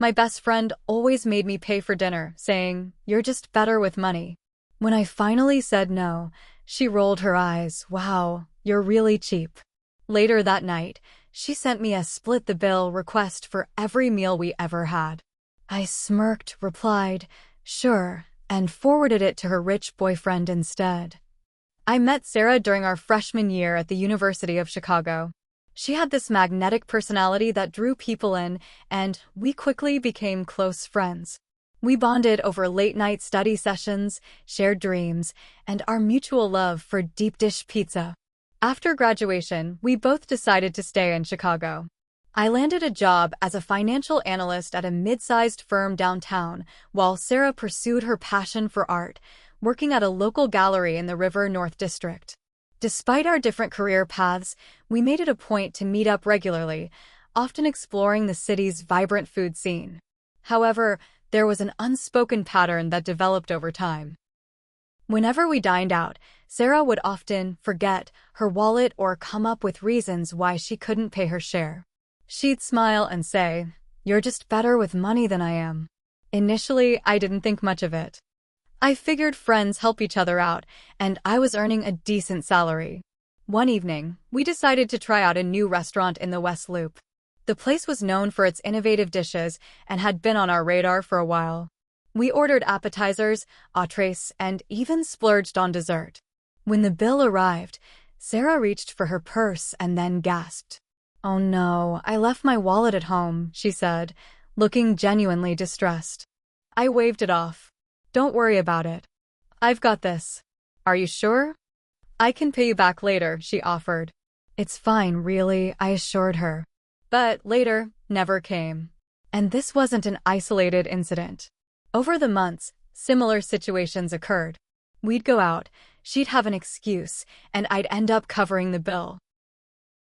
My best friend always made me pay for dinner, saying, "You're just better with money." When I finally said no, she rolled her eyes. "Wow, you're really cheap." Later that night, she sent me a split-the-bill request for every meal we ever had. I smirked, replied, "Sure," and forwarded it to her rich boyfriend instead. I met Sarah during our freshman year at the University of Chicago. She had this magnetic personality that drew people in, and we quickly became close friends. We bonded over late-night study sessions, shared dreams, and our mutual love for deep-dish pizza. After graduation, we both decided to stay in Chicago. I landed a job as a financial analyst at a mid-sized firm downtown, while Sarah pursued her passion for art, working at a local gallery in the River North District. Despite our different career paths, we made it a point to meet up regularly, often exploring the city's vibrant food scene. However, there was an unspoken pattern that developed over time. Whenever we dined out, Sarah would often forget her wallet or come up with reasons why she couldn't pay her share. She'd smile and say, "You're just better with money than I am." Initially, I didn't think much of it. I figured friends help each other out, and I was earning a decent salary. One evening, we decided to try out a new restaurant in the West Loop. The place was known for its innovative dishes and had been on our radar for a while. We ordered appetizers, entrees, and even splurged on dessert. When the bill arrived, Sarah reached for her purse and then gasped. "Oh no, I left my wallet at home," she said, looking genuinely distressed. I waved it off. "Don't worry about it. I've got this." "Are you sure?" "I can pay you back later," she offered. "It's fine, really," I assured her. But later never came. And this wasn't an isolated incident. Over the months, similar situations occurred. We'd go out, she'd have an excuse, and I'd end up covering the bill.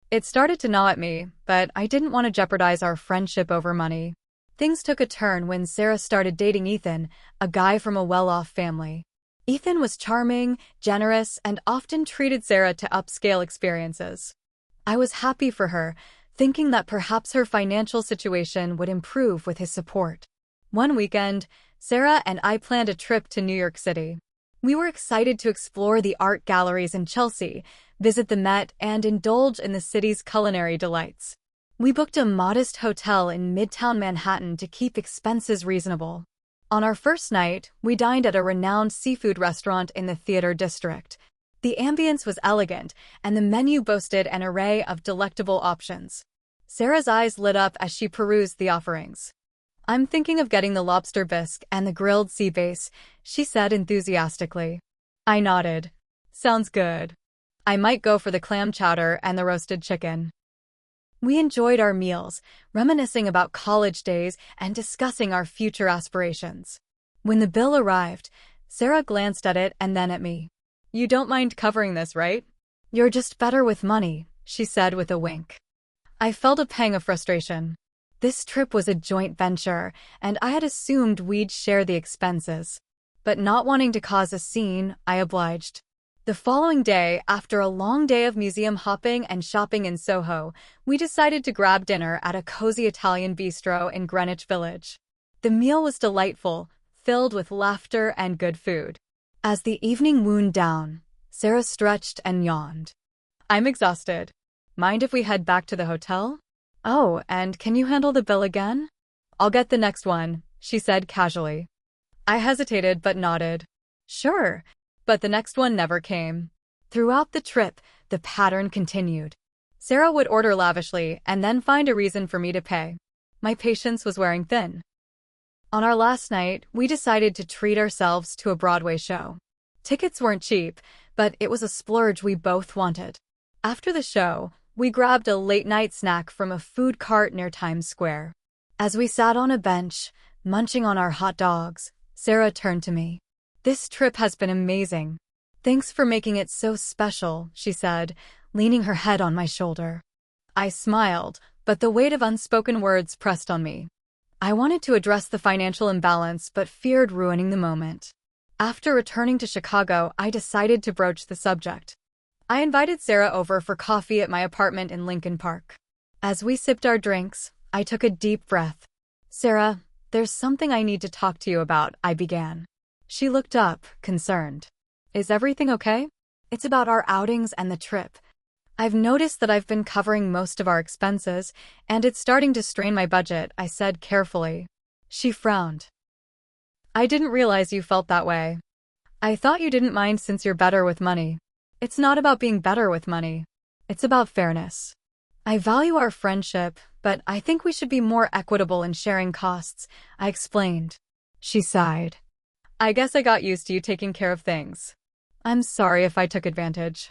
It started to gnaw at me, but I didn't want to jeopardize our friendship over money. Things took a turn when Sarah started dating Ethan, a guy from a well-off family. Ethan was charming, generous, and often treated Sarah to upscale experiences. I was happy for her, thinking that perhaps her financial situation would improve with his support. One weekend, Sarah and I planned a trip to New York City. We were excited to explore the art galleries in Chelsea, visit the Met, and indulge in the city's culinary delights. We booked a modest hotel in Midtown Manhattan to keep expenses reasonable. On our first night, we dined at a renowned seafood restaurant in the Theater District. The ambience was elegant, and the menu boasted an array of delectable options. Sarah's eyes lit up as she perused the offerings. "I'm thinking of getting the lobster bisque and the grilled sea bass," she said enthusiastically. I nodded. "Sounds good. I might go for the clam chowder and the roasted chicken." We enjoyed our meals, reminiscing about college days and discussing our future aspirations. When the bill arrived, Sarah glanced at it and then at me. "You don't mind covering this, right?" "You're just better with money," she said with a wink. I felt a pang of frustration. This trip was a joint venture, and I had assumed we'd share the expenses. But not wanting to cause a scene, I obliged. The following day, after a long day of museum hopping and shopping in Soho, we decided to grab dinner at a cozy Italian bistro in Greenwich Village. The meal was delightful, filled with laughter and good food. As the evening wound down, Sarah stretched and yawned. "I'm exhausted. Mind if we head back to the hotel?" "Oh, and can you handle the bill again?" "I'll get the next one," she said casually. I hesitated but nodded. "Sure." But the next one never came. Throughout the trip, the pattern continued. Sarah would order lavishly and then find a reason for me to pay. My patience was wearing thin. On our last night, we decided to treat ourselves to a Broadway show. Tickets weren't cheap, but it was a splurge we both wanted. After the show, we grabbed a late-night snack from a food cart near Times Square. As we sat on a bench, munching on our hot dogs, Sarah turned to me. "This trip has been amazing. Thanks for making it so special," she said, leaning her head on my shoulder. I smiled, but the weight of unspoken words pressed on me. I wanted to address the financial imbalance but feared ruining the moment. After returning to Chicago, I decided to broach the subject. I invited Sarah over for coffee at my apartment in Lincoln Park. As we sipped our drinks, I took a deep breath. "Sarah, There's something I need to talk to you about, I began. She looked up, concerned. Is everything okay? It's about our outings and the trip. I've noticed that I've been covering most of our expenses, and it's starting to strain my budget, I said carefully. She frowned. I didn't realize you felt that way. I thought you didn't mind since you're better with money. It's not about being better with money. It's about fairness. I value our friendship, but I think we should be more equitable in sharing costs, I explained. She sighed. I guess I got used to you taking care of things. I'm sorry if I took advantage.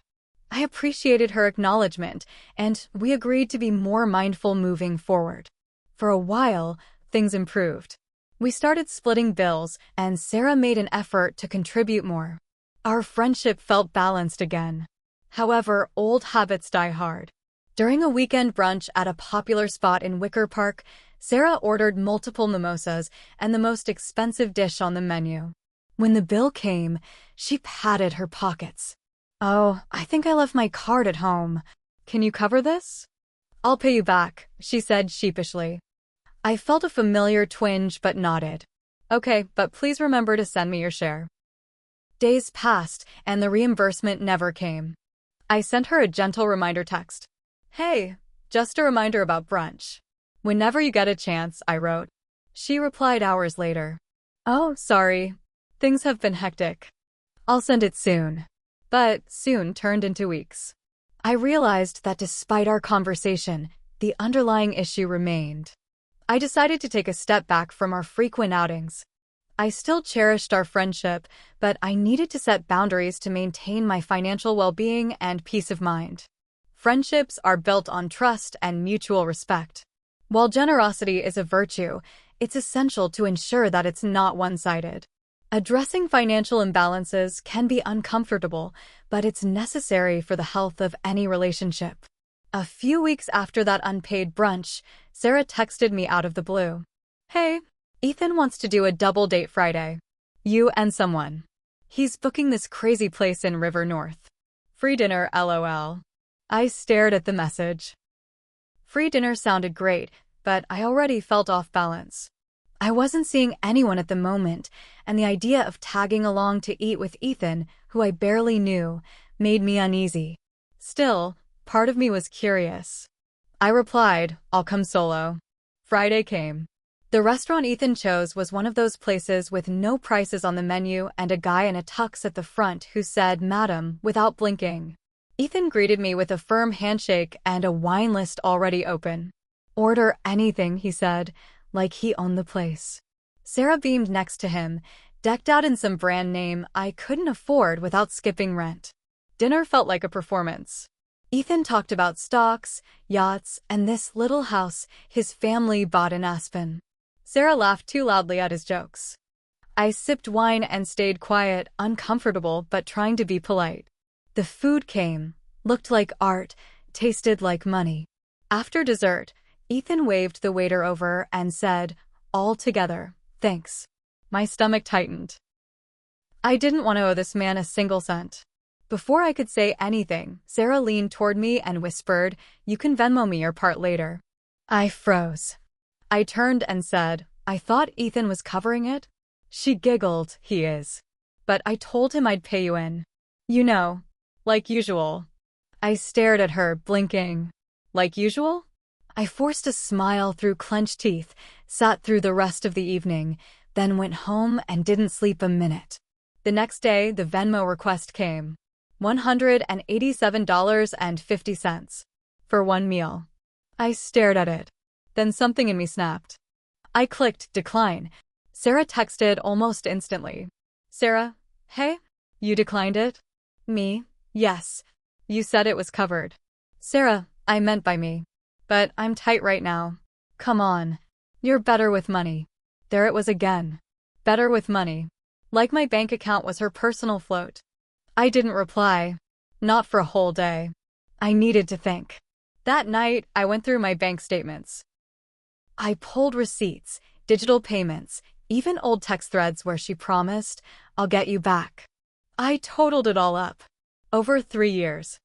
I appreciated her acknowledgement, and we agreed to be more mindful moving forward. For a while, things improved. We started splitting bills, and Sarah made an effort to contribute more. Our friendship felt balanced again. However, old habits die hard. During a weekend brunch at a popular spot in Wicker Park, Sarah ordered multiple mimosas and the most expensive dish on the menu. When the bill came, she patted her pockets. Oh, I think I left my card at home. Can you cover this? I'll pay you back, she said sheepishly. I felt a familiar twinge but nodded. Okay, but please remember to send me your share. Days passed, and the reimbursement never came. I sent her a gentle reminder text. Hey, just a reminder about brunch. Whenever you get a chance, I wrote. She replied hours later. Oh, sorry. Things have been hectic. I'll send it soon. But soon turned into weeks. I realized that despite our conversation, the underlying issue remained. I decided to take a step back from our frequent outings. I still cherished our friendship, but I needed to set boundaries to maintain my financial well-being and peace of mind. Friendships are built on trust and mutual respect. While generosity is a virtue, it's essential to ensure that it's not one-sided. Addressing financial imbalances can be uncomfortable, but it's necessary for the health of any relationship. A few weeks after that unpaid brunch, Sarah texted me out of the blue. Hey, Ethan wants to do a double date Friday. You and someone. He's booking this crazy place in River North. Free dinner, LOL. I stared at the message. Free dinner sounded great, but I already felt off balance. I wasn't seeing anyone at the moment, and the idea of tagging along to eat with Ethan, who I barely knew, made me uneasy. Still, part of me was curious. I replied, I'll come solo. Friday came. The restaurant Ethan chose was one of those places with no prices on the menu and a guy in a tux at the front who said, Madam, without blinking. Ethan greeted me with a firm handshake and a wine list already open. Order anything, he said, like he owned the place. Sarah beamed next to him, decked out in some brand name I couldn't afford without skipping rent. Dinner felt like a performance. Ethan talked about stocks, yachts, and this little house his family bought in Aspen. Sarah laughed too loudly at his jokes. I sipped wine and stayed quiet, uncomfortable but trying to be polite. The food came, looked like art, tasted like money. After dessert, Ethan waved the waiter over and said, all together, thanks. My stomach tightened. I didn't want to owe this man a single cent. Before I could say anything, Sarah leaned toward me and whispered, you can Venmo me your part later. I froze. I turned and said, I thought Ethan was covering it? She giggled, he is. But I told him I'd pay you in. You know, like usual. I stared at her, blinking. Like usual? I forced a smile through clenched teeth, sat through the rest of the evening, then went home and didn't sleep a minute. The next day, the Venmo request came. $187.50 for one meal. I stared at it. Then something in me snapped. I clicked decline. Sarah texted almost instantly. Sarah, hey? You declined it? Me? Yes. You said it was covered. Sarah, I meant by me. But I'm tight right now. Come on. You're better with money. There it was again. Better with money. Like my bank account was her personal float. I didn't reply. Not for a whole day. I needed to think. That night, I went through my bank statements. I pulled receipts, digital payments, even old text threads where she promised, I'll get you back. I totaled it all up. Over 3 years.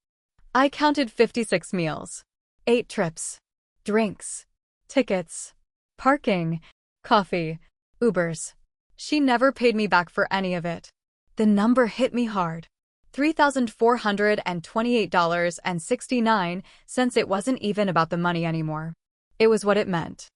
I counted 56 meals, 8 trips, drinks, tickets, parking, coffee, Ubers. She never paid me back for any of it. The number hit me hard. $3,428.69. It wasn't even about the money anymore. It was what it meant.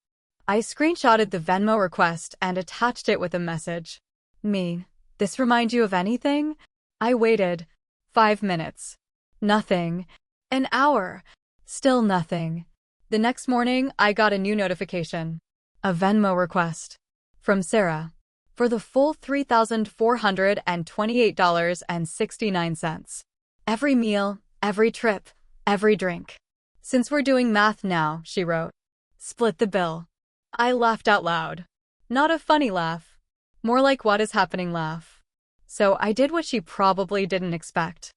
I screenshotted the Venmo request and attached it with a message. Me, this remind you of anything? I waited. 5 minutes. Nothing. An hour. Still nothing. The next morning, I got a new notification. A Venmo request. From Sarah. For the full $3,428.69. Every meal, every trip, every drink. Since we're doing math now, she wrote. Split the bill. I laughed out loud. Not a funny laugh. More like what is happening laugh. So I did what she probably didn't expect.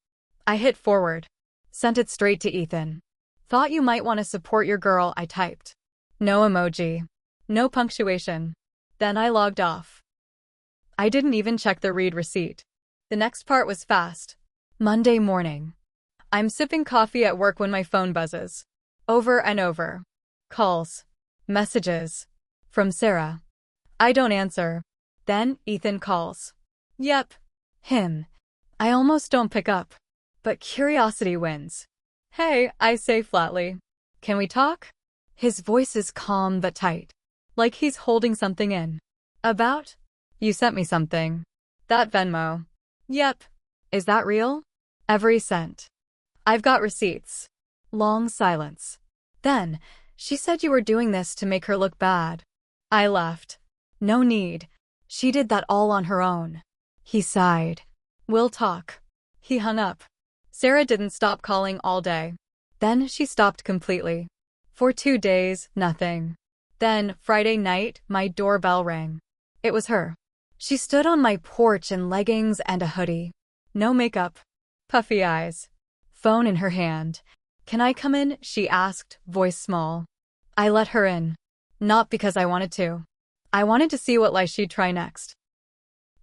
I hit forward. Sent it straight to Ethan. Thought you might want to support your girl, I typed. No emoji. No punctuation. Then I logged off. I didn't even check the read receipt. The next part was fast. Monday morning. I'm sipping coffee at work when my phone buzzes. Over and over. Calls. Messages. From Sarah. I don't answer. Then Ethan calls. Yep. Him. I almost don't pick up. But curiosity wins. Hey, I say flatly. Can we talk? His voice is calm but tight. Like he's holding something in. About? You sent me something. That Venmo. Yep. Is that real? Every cent. I've got receipts. Long silence. Then, she said you were doing this to make her look bad. I laughed. No need. She did that all on her own. He sighed. We'll talk. He hung up. Sarah didn't stop calling all day. Then she stopped completely. For 2 days, nothing. Then, Friday night, my doorbell rang. It was her. She stood on my porch in leggings and a hoodie. No makeup. Puffy eyes. Phone in her hand. Can I come in? She asked, voice small. I let her in. Not because I wanted to. I wanted to see what lie she'd try next.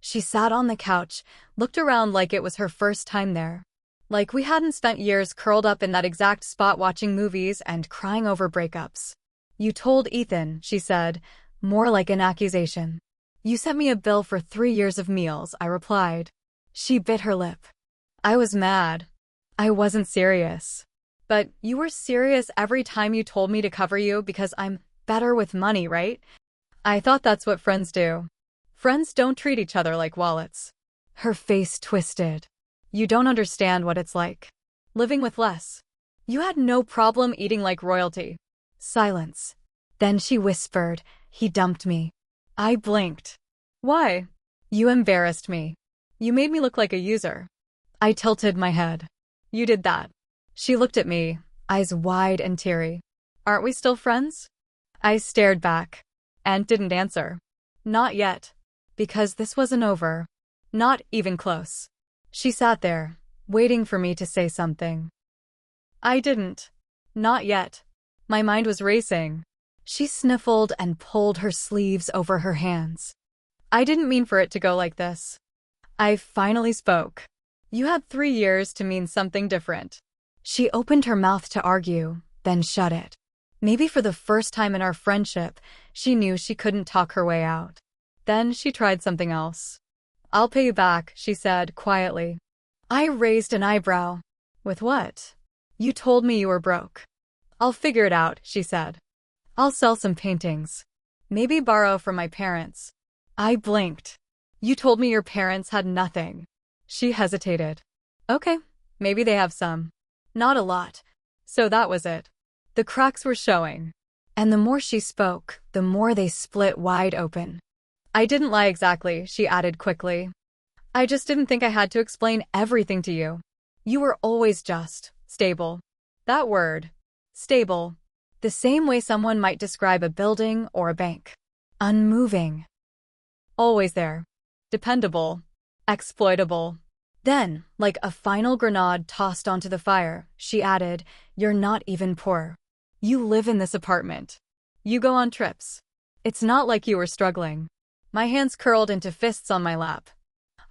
She sat on the couch, looked around like it was her first time there. Like we hadn't spent years curled up in that exact spot watching movies and crying over breakups. You told Ethan, she said, more like an accusation. You sent me a bill for 3 years of meals, I replied. She bit her lip. I was mad. I wasn't serious. But you were serious every time you told me to cover you because I'm better with money, right? I thought that's what friends do. Friends don't treat each other like wallets. Her face twisted. You don't understand what it's like. Living with less. You had no problem eating like royalty. Silence. Then she whispered, he dumped me. I blinked. Why? You embarrassed me. You made me look like a user. I tilted my head. You did that. She looked at me, eyes wide and teary. Aren't we still friends? I stared back. And didn't answer. Not yet. Because this wasn't over. Not even close. She sat there, waiting for me to say something. I didn't. Not yet. My mind was racing. She sniffled and pulled her sleeves over her hands. I didn't mean for it to go like this. I finally spoke. You had 3 years to mean something different. She opened her mouth to argue, then shut it. Maybe for the first time in our friendship, she knew she couldn't talk her way out. Then she tried something else. I'll pay you back, she said quietly. I raised an eyebrow. With what? You told me you were broke. I'll figure it out, she said. I'll sell some paintings. Maybe borrow from my parents. I blinked. You told me your parents had nothing. She hesitated. Okay, maybe they have some. Not a lot. So that was it. The cracks were showing. And the more she spoke, the more they split wide open. I didn't lie exactly, she added quickly. I just didn't think I had to explain everything to you. You were always just stable. That word. Stable. The same way someone might describe a building or a bank. Unmoving. Always there. Dependable. Exploitable. Then, like a final grenade tossed onto the fire, she added, you're not even poor. You live in this apartment. You go on trips. It's not like you were struggling. My hands curled into fists on my lap.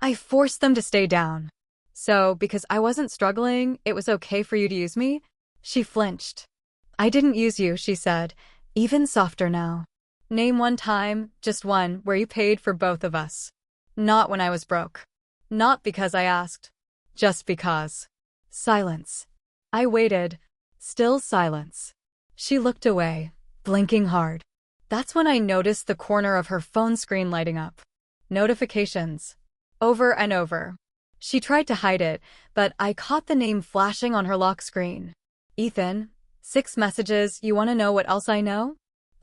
I forced them to stay down. So, because I wasn't struggling, it was okay for you to use me? She flinched. I didn't use you, she said, even softer now. Name one time, just one, where you paid for both of us. Not when I was broke. Not because I asked. Just because. Silence. I waited. Still silence. She looked away, blinking hard. That's when I noticed the corner of her phone screen lighting up. Notifications. Over and over. She tried to hide it, but I caught the name flashing on her lock screen. Ethan, 6 messages, you want to know what else I know?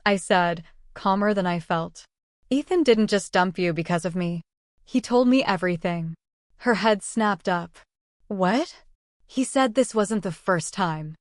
I said, calmer than I felt. Ethan didn't just dump you because of me. He told me everything. Her head snapped up. What? He said this wasn't the first time.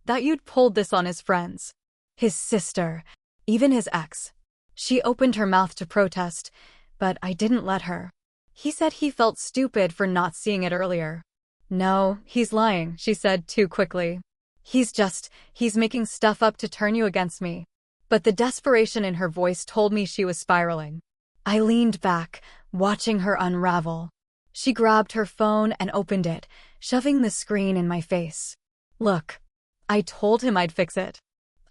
That you'd pulled this on his friends. His sister. Even his ex. She opened her mouth to protest, but I didn't let her. He said he felt stupid for not seeing it earlier. No, he's lying, she said too quickly. He's making stuff up to turn you against me. But the desperation in her voice told me she was spiraling. I leaned back, watching her unravel. She grabbed her phone and opened it, shoving the screen in my face. Look, I told him I'd fix it.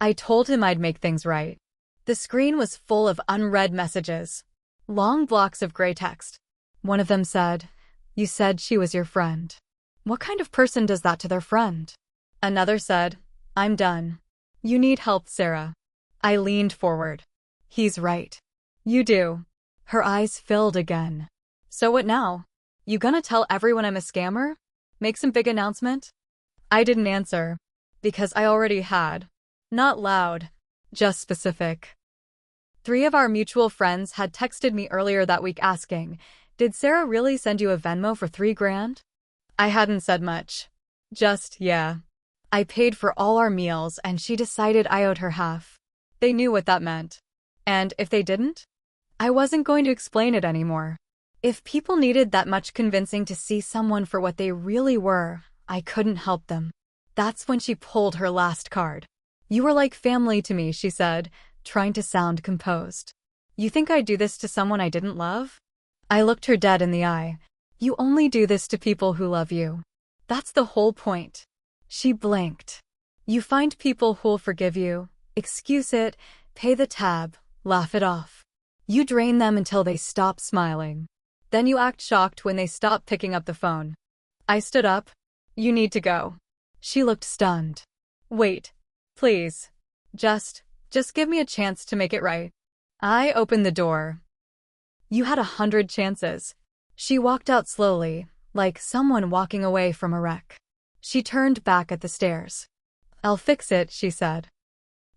I told him I'd make things right. The screen was full of unread messages. Long blocks of gray text. One of them said, "You said she was your friend. What kind of person does that to their friend?" Another said, "I'm done. You need help, Sarah." I leaned forward. He's right. You do. Her eyes filled again. So what now? You gonna tell everyone I'm a scammer? Make some big announcement? I didn't answer. Because I already had. Not loud. Just specific. 3 of our mutual friends had texted me earlier that week asking, "Did Sarah really send you a Venmo for $3,000? I hadn't said much. Just, yeah. I paid for all our meals and she decided I owed her half. They knew what that meant. And if they didn't? I wasn't going to explain it anymore. If people needed that much convincing to see someone for what they really were, I couldn't help them. That's when she pulled her last card. "You were like family to me," she said, trying to sound composed. "You think I'd do this to someone I didn't love?" I looked her dead in the eye. "You only do this to people who love you. That's the whole point." She blinked. "You find people who'll forgive you, excuse it, pay the tab, laugh it off. You drain them until they stop smiling. Then you act shocked when they stop picking up the phone." I stood up. "You need to go." She looked stunned. "Wait. Please. Just give me a chance to make it right." I opened the door. "You had 100 chances." She walked out slowly, like someone walking away from a wreck. She turned back at the stairs. "I'll fix it," she said.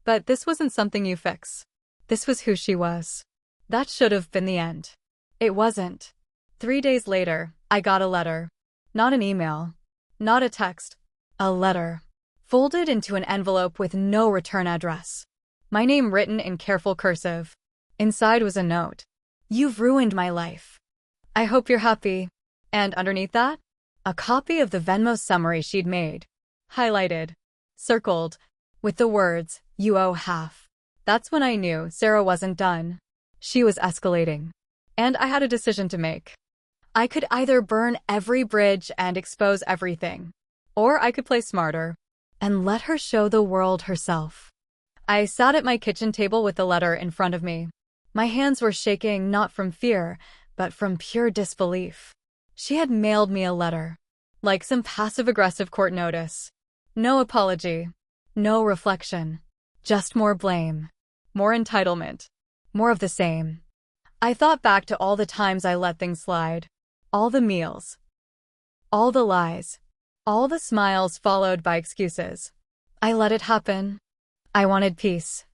But this wasn't something you fix. This was who she was. That should have been the end. It wasn't. 3 days later, I got a letter. Not an email. Not a text. A letter. Folded into an envelope with no return address. My name written in careful cursive. Inside was a note. "You've ruined my life. I hope you're happy." And underneath that, a copy of the Venmo summary she'd made. Highlighted. Circled. With the words, "You owe half." That's when I knew Sarah wasn't done. She was escalating. And I had a decision to make. I could either burn every bridge and expose everything, or I could play smarter and let her show the world herself. I sat at my kitchen table with the letter in front of me. My hands were shaking not from fear, but from pure disbelief. She had mailed me a letter, like some passive-aggressive court notice. No apology, no reflection, just more blame, more entitlement, more of the same. I thought back to all the times I let things slide. All the meals. All the lies. All the smiles followed by excuses. I let it happen. I wanted peace.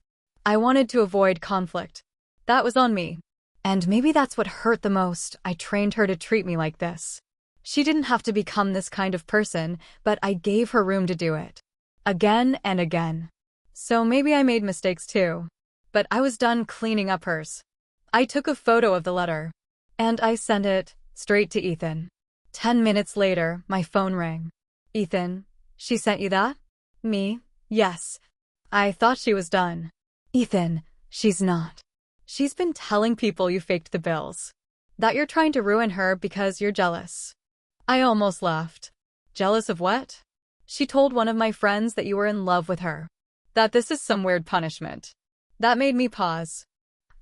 I wanted to avoid conflict. That was on me. And maybe that's what hurt the most. I trained her to treat me like this. She didn't have to become this kind of person, but I gave her room to do it. Again and again. So maybe I made mistakes too. But I was done cleaning up hers. I took a photo of the letter. And I sent it straight to Ethan. 10 minutes later, my phone rang. "Ethan, she sent you that?" "Me? Yes." I thought she was done. "Ethan, she's not. She's been telling people you faked the bills. That you're trying to ruin her because you're jealous." I almost laughed. "Jealous of what?" "She told one of my friends that you were in love with her. That this is some weird punishment." That made me pause.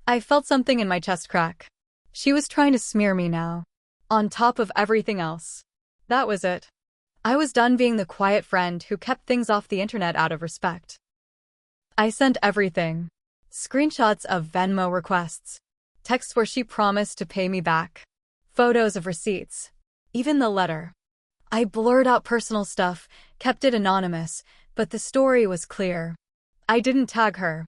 I felt something in my chest crack. She was trying to smear me now. On top of everything else. That was it. I was done being the quiet friend who kept things off the internet out of respect. I sent everything. Screenshots of Venmo requests. Texts where she promised to pay me back. Photos of receipts. Even the letter. I blurred out personal stuff, kept it anonymous, but the story was clear. I didn't tag her.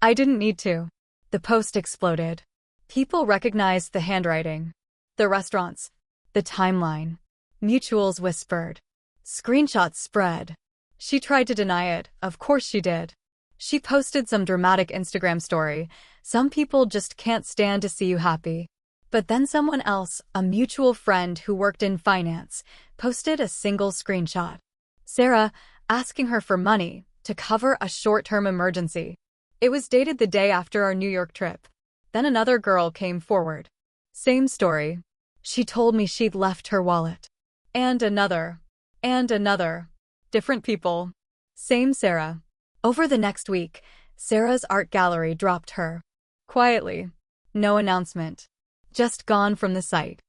I didn't need to. The post exploded. People recognized the handwriting. The restaurants. The timeline. Mutuals whispered. Screenshots spread. She tried to deny it, of course she did. She posted some dramatic Instagram story. Some people just can't stand to see you happy. But then someone else, a mutual friend who worked in finance, posted a single screenshot. Sarah, asking her for money to cover a short-term emergency. It was dated the day after our New York trip. Then another girl came forward. Same story. She told me she'd left her wallet. And another. And another. Different people. Same Sarah. Over the next week, Sarah's art gallery dropped her. Quietly. No announcement. Just gone from the site.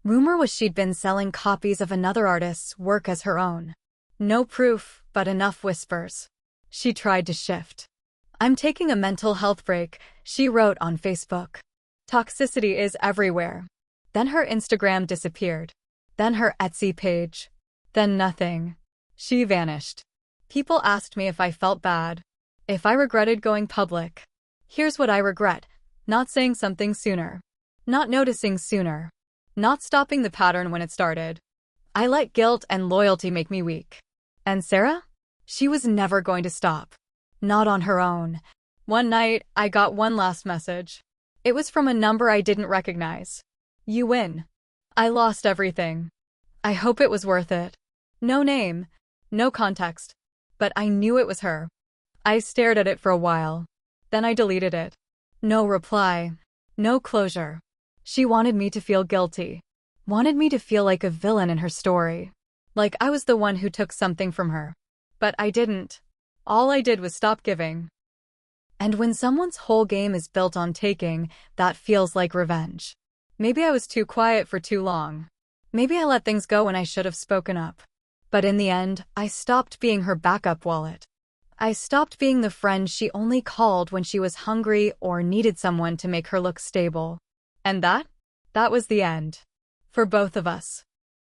Rumor was she'd been selling copies of another artist's work as her own. No proof, but enough whispers. She tried to shift. I'm taking a mental health break, she wrote on Facebook. Toxicity is everywhere. Then her Instagram disappeared. Then her Etsy page. Then nothing. She vanished. People asked me if I felt bad. If I regretted going public. Here's what I regret. Not saying something sooner. Not noticing sooner. Not stopping the pattern when it started. I let guilt and loyalty make me weak. And Sarah? She was never going to stop. Not on her own. One night, I got one last message. It was from a number I didn't recognize. You win. I lost everything. I hope it was worth it. No name. No context. But I knew it was her. I stared at it for a while. Then I deleted it. No reply. No closure. She wanted me to feel guilty. Wanted me to feel like a villain in her story. Like I was the one who took something from her. But I didn't. All I did was stop giving. And when someone's whole game is built on taking, that feels like revenge. Maybe I was too quiet for too long. Maybe I let things go when I should have spoken up. But in the end, I stopped being her backup wallet. I stopped being the friend she only called when she was hungry or needed someone to make her look stable. And that was the end. For both of us.